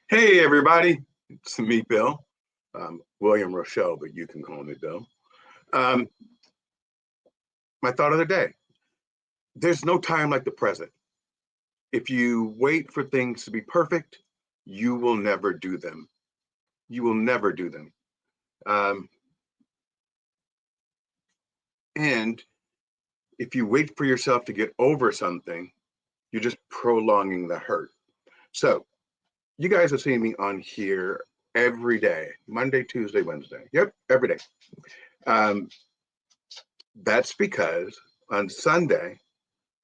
Hey, everybody. It's me, Bill. William Rochelle, but you can call me Bill. Um, my thought of the day: there's no time like the present. If you wait for things to be perfect, you will never do them. You will never do them. Um, and if you wait for yourself to get over something, you're just prolonging the hurt. So, you guys are seeing me on here every day, Monday, Tuesday, Wednesday. Yep, every day. Um, that's because on Sunday,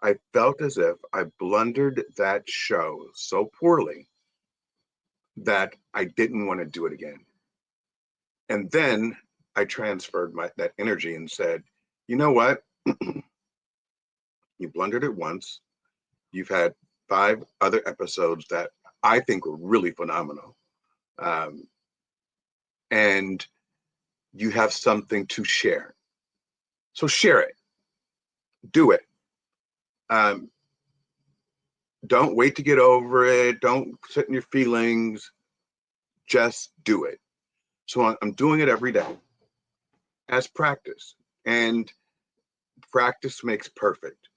I felt as if I blundered that show so poorly that I didn't want to do it again. And then I transferred that energy and said, you know what? You blundered it once. You've had 5 other episodes that I think were really phenomenal. Um, and you have something to share. So share it, do it. Um, don't wait to get over it. Don't sit in your feelings. Just do it. So I'm doing it every day as practice, and practice makes perfect.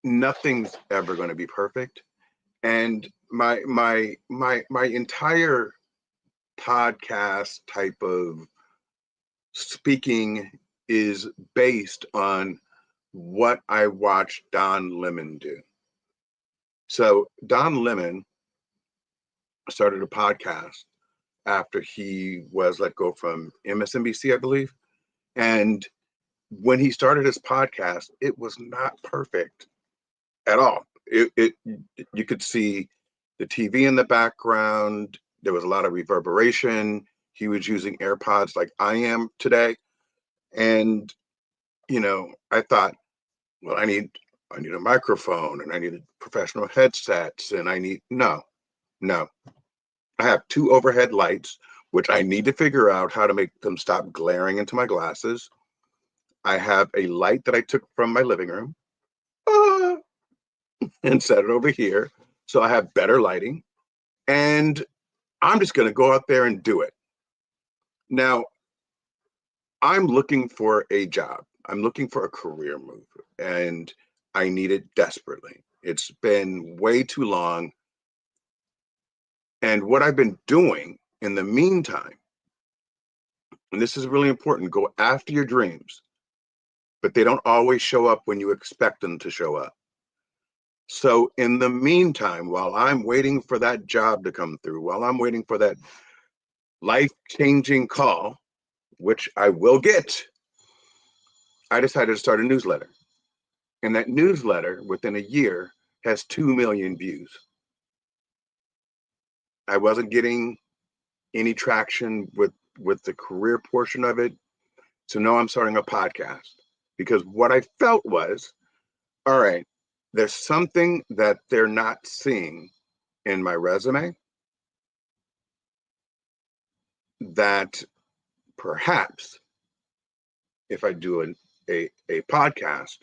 Nothing's ever going to be perfect, and my entire podcast type of speaking is based on what I watched Don Lemon do. So Don Lemon started a podcast after he was let go from MSNBC, I believe. And when he started his podcast, it was not perfect at all. It you could see the TV in the background. There was a lot of reverberation. He was using AirPods like I am today, and I thought, well, I need a microphone, and I need professional headsets, and I need no. I have 2 overhead lights, which I need to figure out how to make them stop glaring into my glasses. I have a light that I took from my living room. Ah, and set it over here. So I have better lighting. And I'm just going to go out there and do it. Now, I'm looking for a job. I'm looking for a career move, and I need it desperately. It's been way too long. And what I've been doing in the meantime, and this is really important, go after your dreams, but they don't always show up when you expect them to show up. So, in the meantime, while I'm waiting for that job to come through, while I'm waiting for that life changing call, which I will get, I decided to start a newsletter. And that newsletter, within a year, has 2 million views. I wasn't getting any traction with the career portion of it. So now I'm starting a podcast because what I felt was, all right, there's something that they're not seeing in my resume that perhaps if I do a podcast,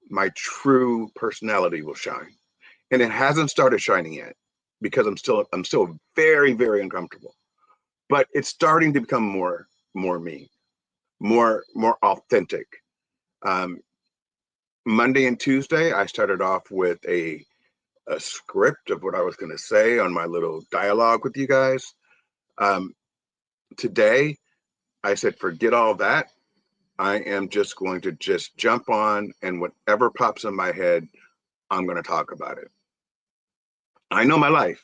my true personality will shine. And it hasn't started shining yet because I'm still very, very uncomfortable. But it's starting to become more me, more authentic. Um, Monday and Tuesday, I started off with a script of what I was going to say on my little dialogue with you guys. Um, Today, I said, forget all that. I am just going to just jump on, and whatever pops in my head, I'm going to talk about it. I know my life,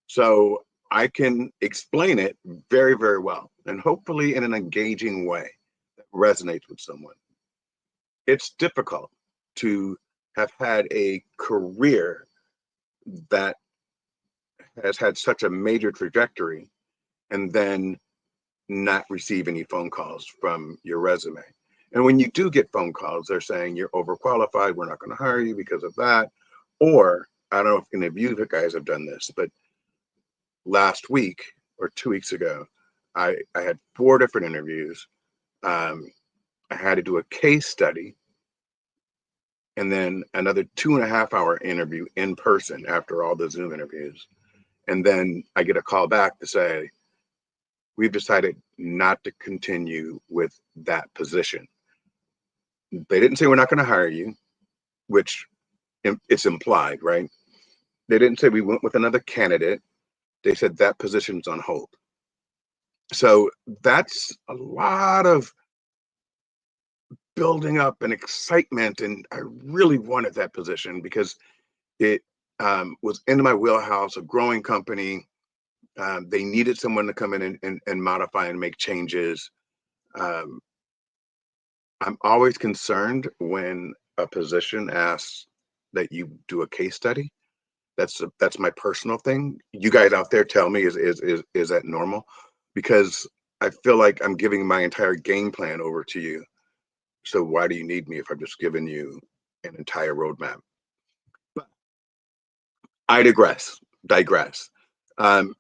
so I can explain it very, very well, and hopefully in an engaging way that resonates with someone. It's difficult to have had a career that has had such a major trajectory and then not receive any phone calls from your resume. And when you do get phone calls, they're saying you're overqualified, we're not going to hire you because of that. Or I don't know if any of you guys have done this, but last week or 2 weeks ago, I had 4 different interviews. I had to do a case study and then another 2.5 hour interview in person after all the Zoom interviews. And then I get a call back to say, we've decided not to continue with that position. They didn't say we're not going to hire you, which it's implied, right? They didn't say we went with another candidate. They said that position's on hold. So that's a lot of building up and excitement. And I really wanted that position because it was in my wheelhouse, a growing company. They needed someone to come in and modify and make changes. Um, I'm always concerned when a position asks that you do a case study. That's my personal thing. You guys out there tell me, is that normal? Because I feel like I'm giving my entire game plan over to you. So why do you need me if I've just given you an entire roadmap? But I digress. Um,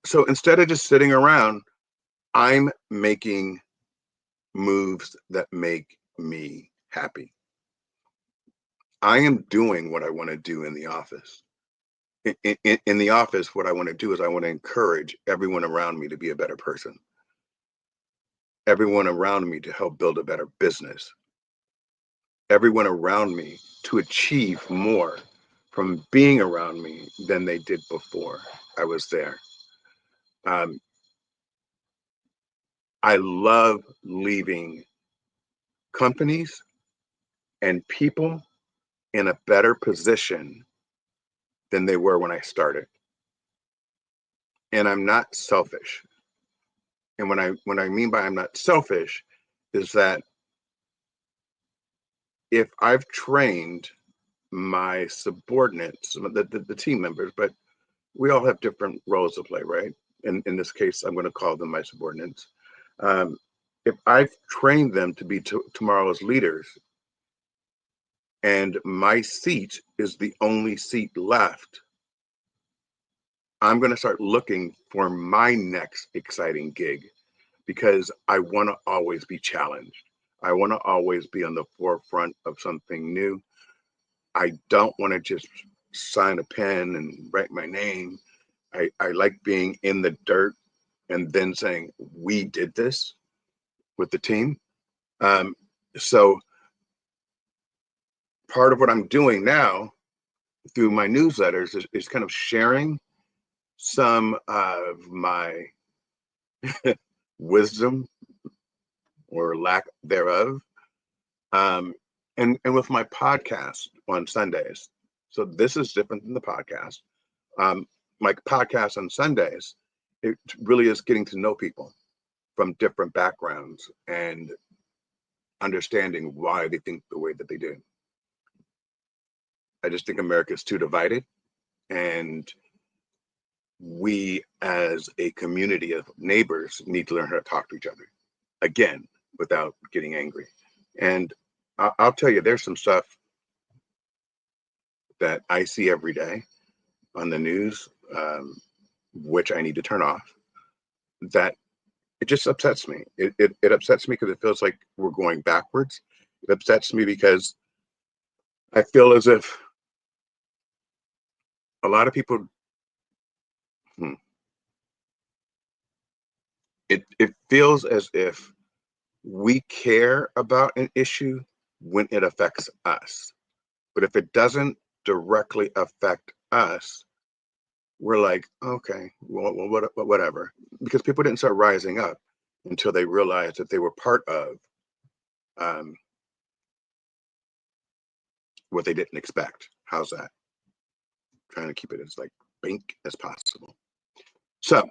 so instead of just sitting around, I'm making moves that make me happy. I am doing what I want to do in the office. In the office, what I want to do is I want to encourage everyone around me to be a better person, everyone around me to help build a better business, everyone around me to achieve more from being around me than they did before I was there. Um, I love leaving companies and people in a better position than they were when I started. And I'm not selfish. And when I mean by I'm not selfish is that if I've trained my subordinates, the team members, but we all have different roles to play, right? In this case, I'm going to call them my subordinates. Um, if I've trained them to be tomorrow's leaders, and my seat is the only seat left, I'm going to start looking for my next exciting gig because I want to always be challenged. I want to always be on the forefront of something new. I don't want to just sign a pen and write my name. I like being in the dirt and then saying, we did this with the team. Um, so part of what I'm doing now through my newsletters is kind of sharing some of my wisdom or lack thereof. Um, and with my podcast on Sundays. So this is different than the podcast. Um, my podcast on Sundays, it really is getting to know people from different backgrounds and understanding why they think the way that they do. I just think America is too divided, and we as a community of neighbors need to learn how to talk to each other again without getting angry. And I'll tell you, there's some stuff that I see every day on the news, which I need to turn off, that it just upsets me. It upsets me because it feels like we're going backwards. It upsets me because I feel as if a lot of people, hmm, it feels as if we care about an issue when it affects us. But if it doesn't directly affect us, we're like, okay, well, whatever. Because people didn't start rising up until they realized that they were part of um, what they didn't expect. How's that? Trying to keep it as like bank as possible. So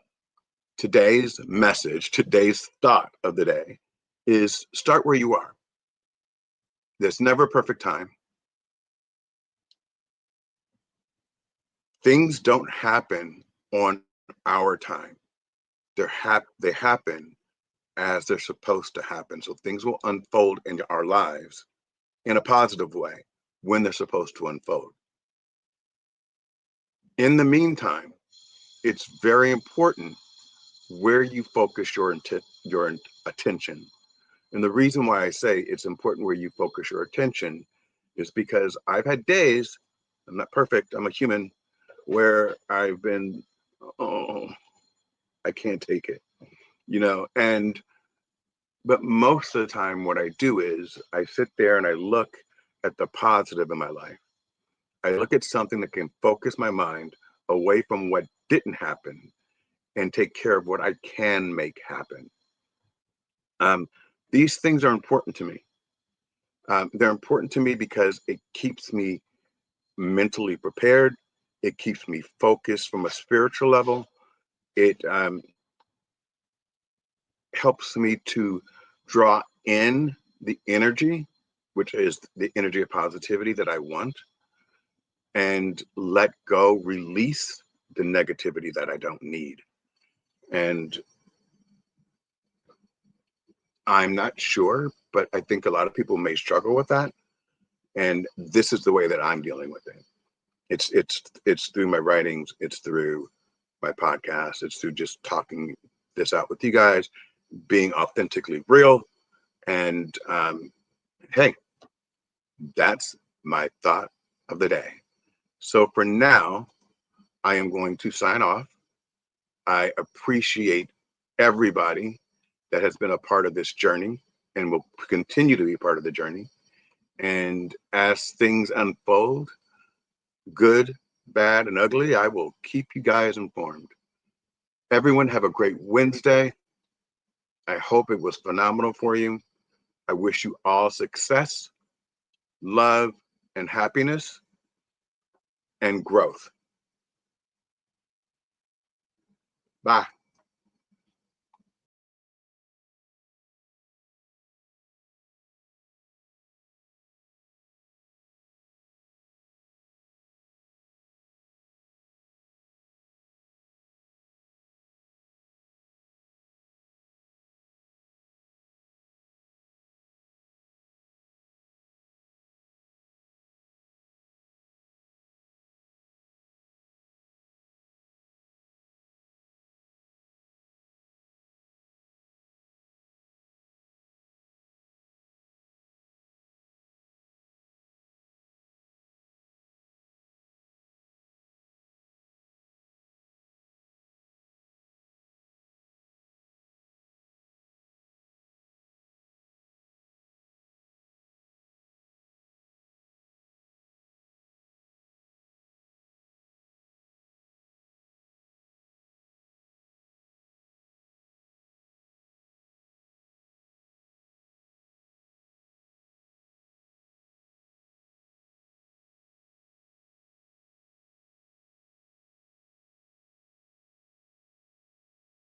today's message, today's thought of the day is start where you are. There's never a perfect time. Things don't happen on our time. They happen as they're supposed to happen. So things will unfold in our lives in a positive way when they're supposed to unfold. In the meantime, it's very important where you focus your attention. And the reason why I say it's important where you focus your attention is because I've had days, I'm not perfect, I'm a human, where I've been, oh, I can't take it, and but most of the time what I do is I sit there and I look at the positive in my life. I look at something that can focus my mind away from what didn't happen and take care of what I can make happen. Um, these things are important to me. They're important to me because it keeps me mentally prepared. It keeps me focused from a spiritual level. It helps me to draw in the energy, which is the energy of positivity that I want, and let go, release the negativity that I don't need. And I'm not sure, but I think a lot of people may struggle with that. And this is the way that I'm dealing with it. It's through my writings, it's through my podcast, it's through just talking this out with you guys, being authentically real. And hey, that's my thought of the day. So for now, I am going to sign off. I appreciate everybody that has been a part of this journey and will continue to be part of the journey. And as things unfold, good, bad, and ugly, I will keep you guys informed. Everyone have a great Wednesday. I hope it was phenomenal for you. I wish you all success, love, and happiness and growth. Bye.